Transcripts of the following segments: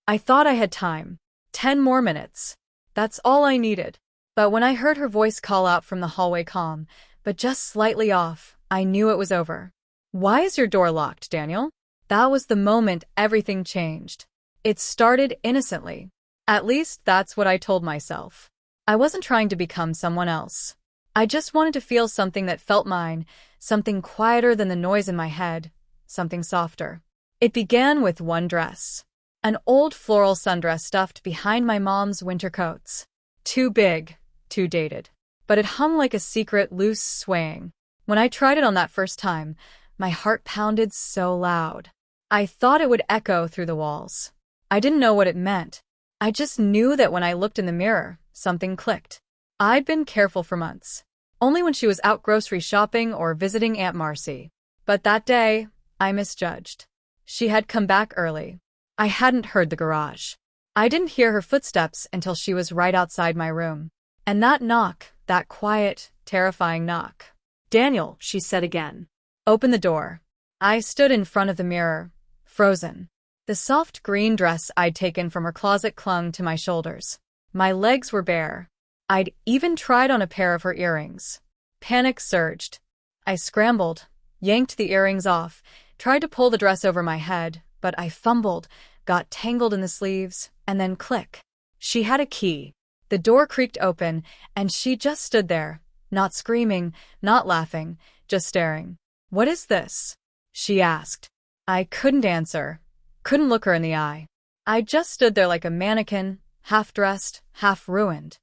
I thought I had time. 10 more minutes. That's all I needed. But when I heard her voice call out from the hallway calm, but just slightly off, I knew it was over. Why is your door locked, Daniel? That was the moment everything changed. It started innocently. At least that's what I told myself. I wasn't trying to become someone else. I just wanted to feel something that felt mine, something quieter than the noise in my head, something softer. It began with one dress. An old floral sundress stuffed behind my mom's winter coats. Too big, too dated. But it hung like a secret, loose swaying. When I tried it on that first time, my heart pounded so loud. I thought it would echo through the walls. I didn't know what it meant. I just knew that when I looked in the mirror, something clicked. I'd been careful for months. Only when she was out grocery shopping or visiting Aunt Marcy. But that day, I misjudged. She had come back early. I hadn't heard the garage. I didn't hear her footsteps until she was right outside my room. And that knock, that quiet, terrifying knock. "Daniel," she said again. "Open the door." I stood in front of the mirror, frozen. The soft green dress I'd taken from her closet clung to my shoulders. My legs were bare. I'd even tried on a pair of her earrings. Panic surged. I scrambled, yanked the earrings off, tried to pull the dress over my head, but I fumbled, got tangled in the sleeves, and then click. She had a key. The door creaked open, and she just stood there, not screaming, not laughing, just staring. "What is this?" she asked. I couldn't answer, couldn't look her in the eye. I just stood there like a mannequin, half-dressed, half-ruined.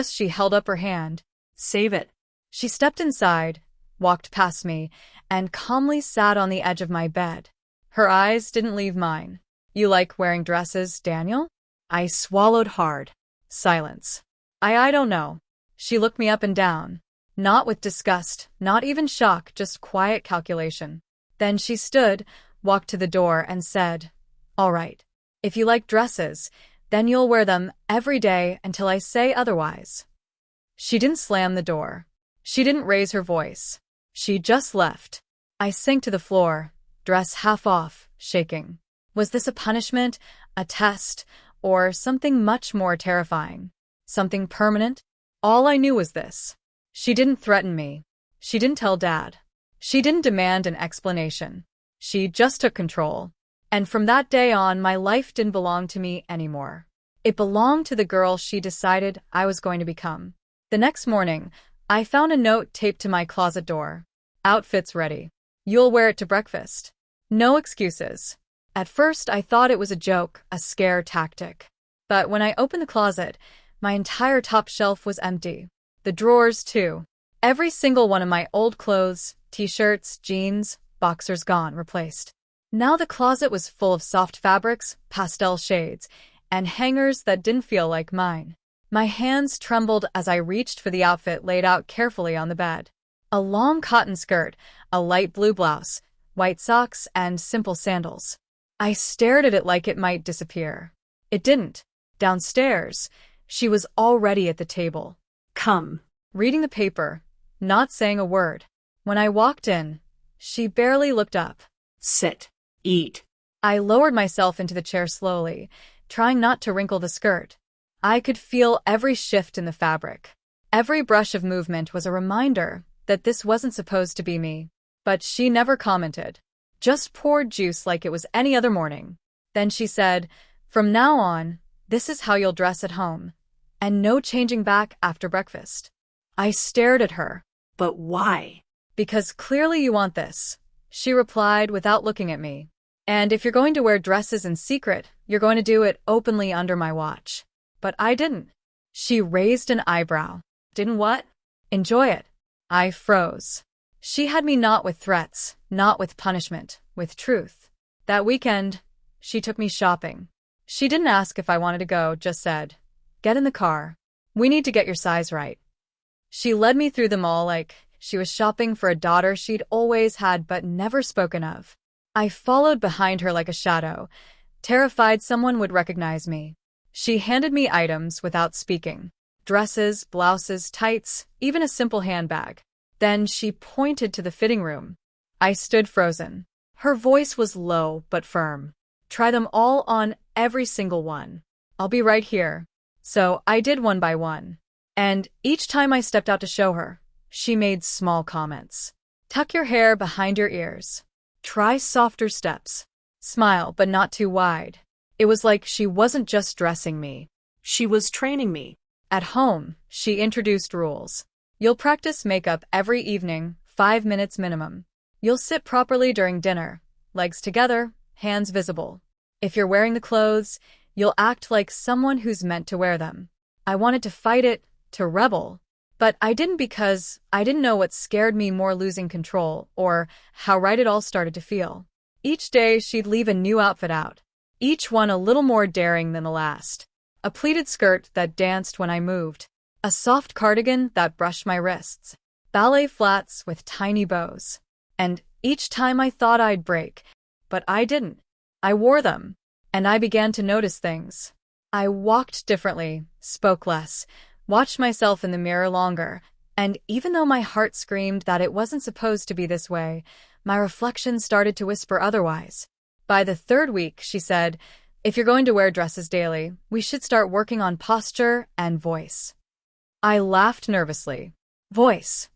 She held up her hand. "Save it." She stepped inside, walked past me, and calmly sat on the edge of my bed. Her eyes didn't leave mine. "You like wearing dresses, Daniel?" I swallowed hard. Silence. I don't know. She looked me up and down. Not with disgust, not even shock, just quiet calculation. Then she stood, walked to the door, and said, "All right. If you like dresses, then you'll wear them every day until I say otherwise." She didn't slam the door. She didn't raise her voice. She just left. I sank to the floor, dress half off, shaking. Was this a punishment, a test, or something much more terrifying? Something permanent? All I knew was this. She didn't threaten me. She didn't tell Dad. She didn't demand an explanation. She just took control. And from that day on, my life didn't belong to me anymore. It belonged to the girl she decided I was going to become. The next morning, I found a note taped to my closet door. "Outfit's ready. You'll wear it to breakfast. No excuses." At first, I thought it was a joke, a scare tactic. But when I opened the closet, my entire top shelf was empty. The drawers, too. Every single one of my old clothes, t-shirts, jeans, boxers gone, replaced. Now the closet was full of soft fabrics, pastel shades, and hangers that didn't feel like mine. My hands trembled as I reached for the outfit laid out carefully on the bed. A long cotton skirt, a light blue blouse, white socks, and simple sandals. I stared at it like it might disappear. It didn't. Downstairs, she was already at the table. "Come." Reading the paper, not saying a word. When I walked in, she barely looked up. "Sit. Eat." I lowered myself into the chair slowly, trying not to wrinkle the skirt. I could feel every shift in the fabric. Every brush of movement was a reminder that this wasn't supposed to be me. But she never commented. Just poured juice like it was any other morning. Then she said, "From now on, this is how you'll dress at home. And no changing back after breakfast." I stared at her. "But why?" "Because clearly you want this," she replied without looking at me. "And if you're going to wear dresses in secret, you're going to do it openly under my watch." But I didn't. She raised an eyebrow. "Didn't what?" "Enjoy it." I froze. She had me not with threats, not with punishment, with truth. That weekend, she took me shopping. She didn't ask if I wanted to go, just said, "Get in the car. We need to get your size right." She led me through them all like she was shopping for a daughter she'd always had but never spoken of. I followed behind her like a shadow, terrified someone would recognize me. She handed me items without speaking. Dresses, blouses, tights, even a simple handbag. Then she pointed to the fitting room. I stood frozen. Her voice was low but firm. "Try them all on every single one. I'll be right here. So I did one by one. And each time I stepped out to show her, she made small comments. Tuck your hair behind your ears. Try softer steps. Smile, but not too wide. It was like she wasn't just dressing me. She was training me. At home, she introduced rules. You'll practice makeup every evening, 5 minutes minimum. You'll sit properly during dinner, legs together, hands visible. If you're wearing the clothes, you'll act like someone who's meant to wear them. I wanted to fight it, to rebel. But I didn't because I didn't know what scared me more, losing control, or how right it all started to feel. Each day she'd leave a new outfit out, each one a little more daring than the last. A pleated skirt that danced when I moved, a soft cardigan that brushed my wrists, ballet flats with tiny bows. And each time I thought I'd break, but I didn't. I wore them, and I began to notice things. I walked differently, spoke less, watched myself in the mirror longer, and even though my heart screamed that it wasn't supposed to be this way, my reflection started to whisper otherwise. By the 3rd week, she said, if you're going to wear dresses daily, we should start working on posture and voice. I laughed nervously. Voice.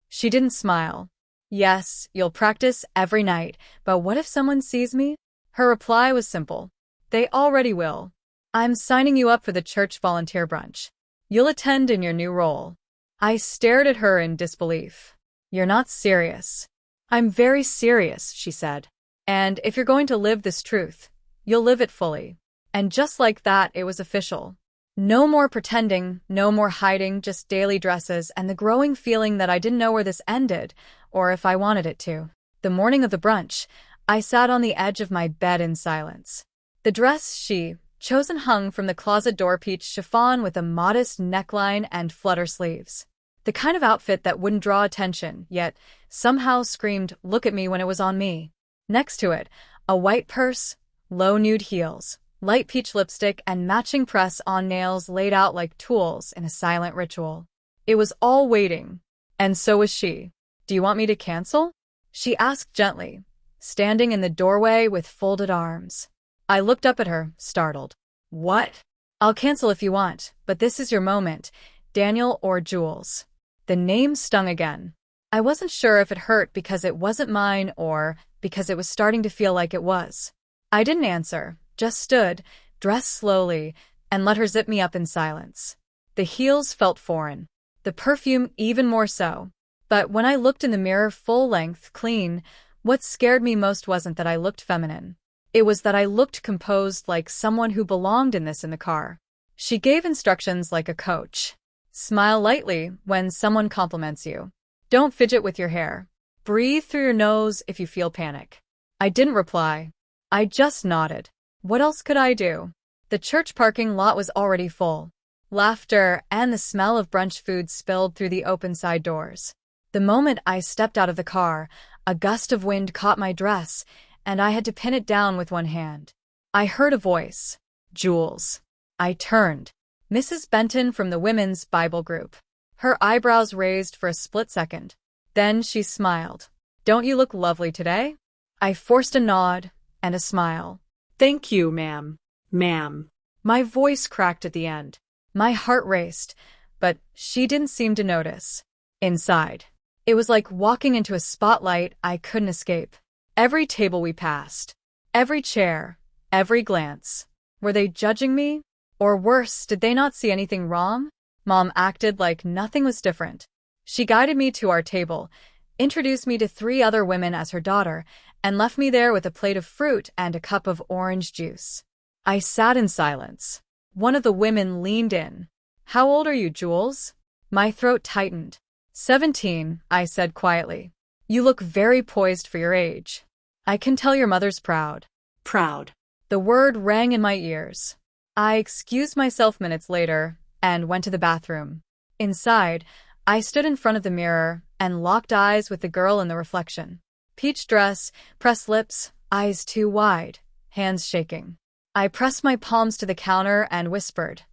She didn't smile. Yes, you'll practice every night, but what if someone sees me? Her reply was simple. They already will. I'm signing you up for the church volunteer brunch. You'll attend in your new role. I stared at her in disbelief. You're not serious. I'm very serious, she said. And if you're going to live this truth, you'll live it fully. And just like that, it was official. No more pretending, no more hiding, just daily dresses and the growing feeling that I didn't know where this ended, or if I wanted it to. The morning of the brunch, I sat on the edge of my bed in silence. The dress she chosen hung from the closet door, peach chiffon with a modest neckline and flutter sleeves. The kind of outfit that wouldn't draw attention, yet somehow screamed, look at me, when it was on me. Next to it, a white purse, low nude heels, light peach lipstick, and matching press-on nails laid out like tools in a silent ritual. It was all waiting. And so was she. Do you want me to cancel? She asked gently, standing in the doorway with folded arms. I looked up at her, startled. What? I'll cancel if you want, but this is your moment, Daniel or Jules. The name stung again. I wasn't sure if it hurt because it wasn't mine or because it was starting to feel like it was. I didn't answer, just stood, dressed slowly, and let her zip me up in silence. The heels felt foreign, the perfume even more so. But when I looked in the mirror full length, clean, what scared me most wasn't that I looked feminine. It was that I looked composed, like someone who belonged in the car. She gave instructions like a coach. Smile lightly when someone compliments you. Don't fidget with your hair. Breathe through your nose if you feel panic. I didn't reply. I just nodded. What else could I do? The church parking lot was already full. Laughter and the smell of brunch food spilled through the open side doors. The moment I stepped out of the car, a gust of wind caught my dress, and I had to pin it down with one hand. I heard a voice. Jules. I turned. Mrs. Benton from the Women's Bible Group. Her eyebrows raised for a split second. Then she smiled. Don't you look lovely today? I forced a nod and a smile. Thank you, ma'am. Ma'am. My voice cracked at the end. My heart raced, but she didn't seem to notice. Inside, it was like walking into a spotlight I couldn't escape. Every table we passed, every chair, every glance. Were they judging me? Or worse, did they not see anything wrong? Mom acted like nothing was different. She guided me to our table, introduced me to 3 other women as her daughter, and left me there with a plate of fruit and a cup of orange juice. I sat in silence. One of the women leaned in. How old are you, Jules? My throat tightened. 17, I said quietly. You look very poised for your age. I can tell your mother's proud. Proud. The word rang in my ears. I excused myself minutes later and went to the bathroom. Inside, I stood in front of the mirror and locked eyes with the girl in the reflection. Peach dress, pressed lips, eyes too wide, hands shaking. I pressed my palms to the counter and whispered,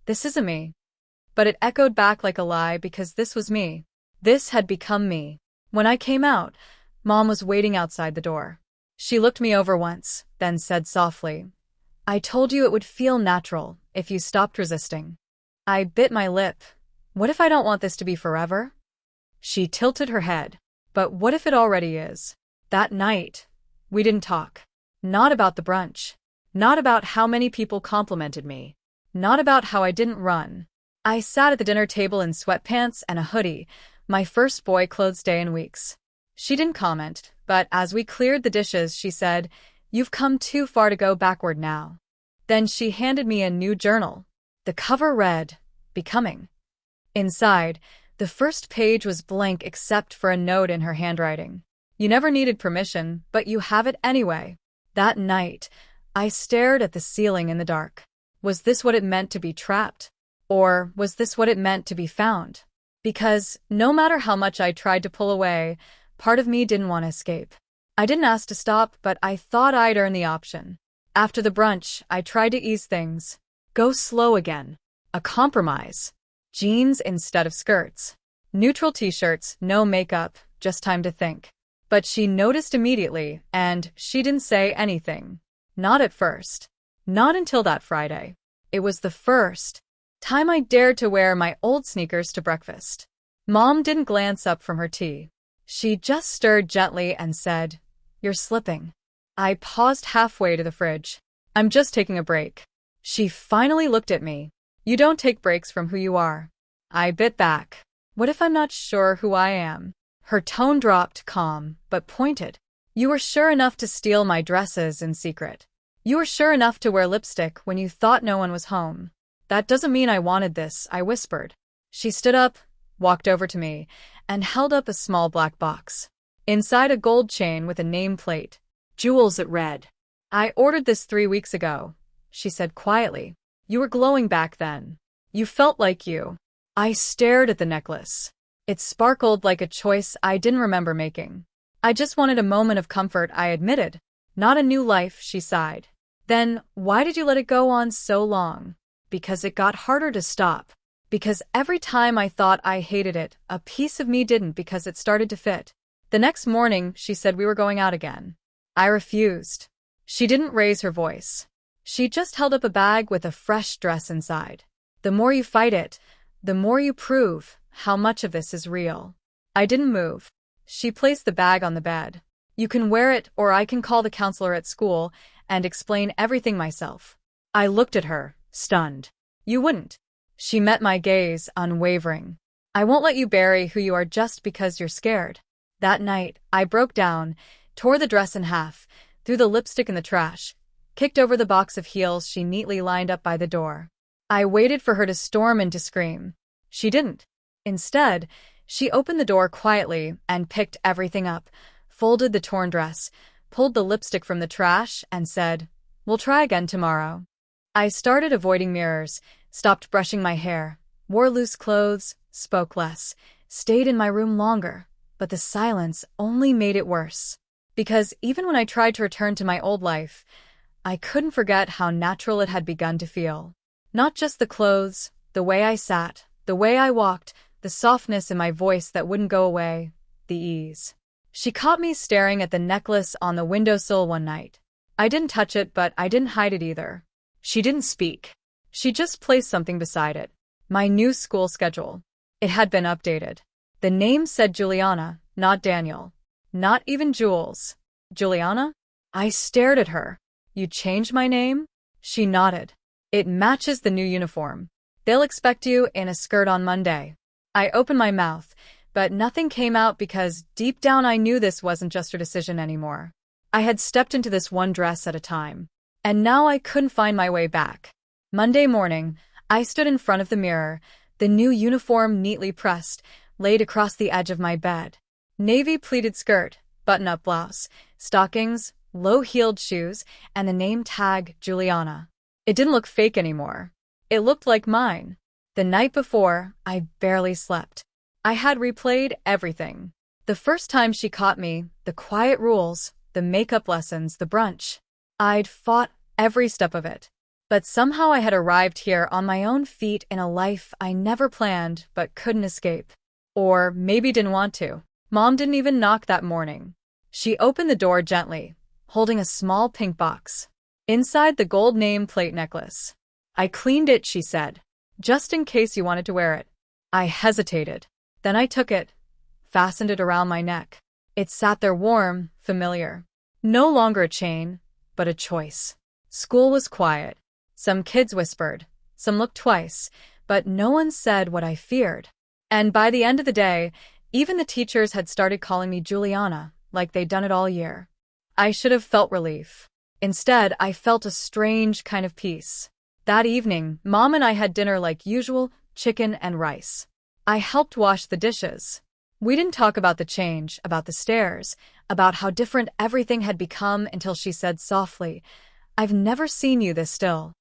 "This isn't me." But it echoed back like a lie because this was me. This had become me. When I came out, Mom was waiting outside the door. She looked me over once, then said softly, I told you it would feel natural if you stopped resisting. I bit my lip. What if I don't want this to be forever? She tilted her head. But what if it already is? That night, we didn't talk. Not about the brunch. Not about how many people complimented me. Not about how I didn't run. I sat at the dinner table in sweatpants and a hoodie, my first boy clothes day in weeks. She didn't comment, but as we cleared the dishes, she said, "You've come too far to go backward now." Then she handed me a new journal. The cover read, "Becoming." Inside, the first page was blank except for a note in her handwriting. You never needed permission, but you have it anyway. That night, I stared at the ceiling in the dark. Was this what it meant to be trapped? Or was this what it meant to be found? Because no matter how much I tried to pull away, part of me didn't want to escape. I didn't ask to stop, but I thought I'd earn the option. After the brunch, I tried to ease things. Go slow again. A compromise. Jeans instead of skirts. Neutral t-shirts, no makeup, just time to think. But she noticed immediately, and she didn't say anything. Not at first. Not until that Friday. It was the first time I dared to wear my old sneakers to breakfast. Mom didn't glance up from her tea. She just stirred gently and said, "You're slipping." I paused halfway to the fridge. "I'm just taking a break." She finally looked at me. "You don't take breaks from who you are." I bit back. What if I'm not sure who I am? Her tone dropped, calm, but pointed. "You were sure enough to steal my dresses in secret. You were sure enough to wear lipstick when you thought no one was home." "That doesn't mean I wanted this," I whispered. She stood up, walked over to me, and held up a small black box. Inside a gold chain with a nameplate. "Jewels," it read. "I ordered this 3 weeks ago," she said quietly. "You were glowing back then. You felt like you." I stared at the necklace. It sparkled like a choice I didn't remember making. "I just wanted a moment of comfort," I admitted. "Not a new life," she sighed. "Then why did you let it go on so long?" "Because it got harder to stop. Because every time I thought I hated it, a piece of me didn't because it started to fit." The next morning, she said we were going out again. I refused. She didn't raise her voice. She just held up a bag with a fresh dress inside. "The more you fight it, the more you prove how much of this is real." I didn't move. She placed the bag on the bed. "You can wear it, or I can call the counselor at school and explain everything myself." I looked at her, stunned. "You wouldn't." She met my gaze, unwavering. "I won't let you bury who you are just because you're scared." That night, I broke down, tore the dress in half, threw the lipstick in the trash, kicked over the box of heels she neatly lined up by the door. I waited for her to storm in to scream. She didn't. Instead, she opened the door quietly and picked everything up, folded the torn dress, pulled the lipstick from the trash, and said, "We'll try again tomorrow." I started avoiding mirrors, stopped brushing my hair, wore loose clothes, spoke less, stayed in my room longer, but the silence only made it worse. Because even when I tried to return to my old life, I couldn't forget how natural it had begun to feel. Not just the clothes, the way I sat, the way I walked, the softness in my voice that wouldn't go away, the ease. She caught me staring at the necklace on the windowsill one night. I didn't touch it, but I didn't hide it either. She didn't speak. She just placed something beside it. My new school schedule. It had been updated. The name said Juliana, not Daniel. Not even Jules. Juliana? I stared at her. "You changed my name?" She nodded. "It matches the new uniform. They'll expect you in a skirt on Monday." I opened my mouth, but nothing came out because deep down I knew this wasn't just her decision anymore. I had stepped into this one dress at a time, and now I couldn't find my way back. Monday morning, I stood in front of the mirror, the new uniform neatly pressed, laid across the edge of my bed. Navy pleated skirt, button-up blouse, stockings, low-heeled shoes, and the name tag, Juliana. It didn't look fake anymore. It looked like mine. The night before, I barely slept. I had replayed everything. The first time she caught me, the quiet rules, the makeup lessons, the brunch. I'd fought every step of it. But somehow I had arrived here on my own feet in a life I never planned but couldn't escape. Or maybe didn't want to. Mom didn't even knock that morning. She opened the door gently, holding a small pink box. Inside the gold nameplate necklace. I cleaned it, she said, just in case you wanted to wear it. I hesitated. Then I took it, fastened it around my neck. It sat there warm, familiar. No longer a chain, but a choice. School was quiet. Some kids whispered, some looked twice, but no one said what I feared. And by the end of the day, even the teachers had started calling me Juliana, like they'd done it all year. I should have felt relief. Instead, I felt a strange kind of peace. That evening, Mom and I had dinner like usual, chicken and rice. I helped wash the dishes. We didn't talk about the change, about the stairs, about how different everything had become until she said softly, "I've never seen you this still."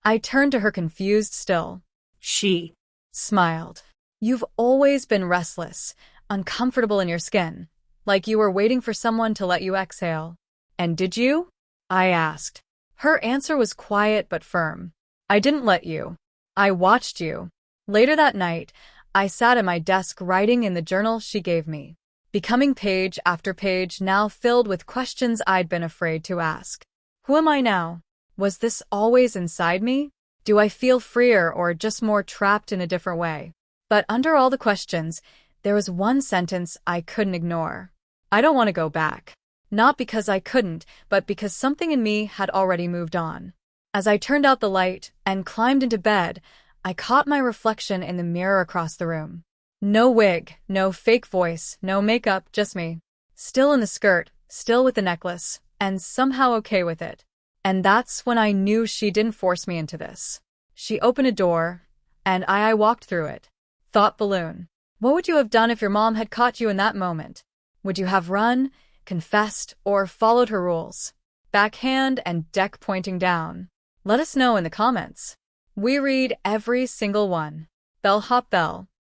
I turned to her confused still. She Smiled. "You've always been restless, uncomfortable in your skin, like you were waiting for someone to let you exhale." "And did you?" I asked. Her answer was quiet but firm. "I didn't let you. I watched you." Later that night, I sat at my desk writing in the journal she gave me, becoming page after page now filled with questions I'd been afraid to ask. Who am I now? Was this always inside me? Do I feel freer or just more trapped in a different way? But under all the questions, there was one sentence I couldn't ignore. I don't want to go back. Not because I couldn't, but because something in me had already moved on. As I turned out the light and climbed into bed, I caught my reflection in the mirror across the room. No wig, no fake voice, no makeup, just me. Still in the skirt, still with the necklace, and somehow okay with it. And that's when I knew she didn't force me into this. She opened a door, and I walked through it. Thought balloon. What would you have done if your mom had caught you in that moment? Would you have run, confessed, or followed her rules? Backhand and deck pointing down. Let us know in the comments. We read every single one. Bellhop Bell.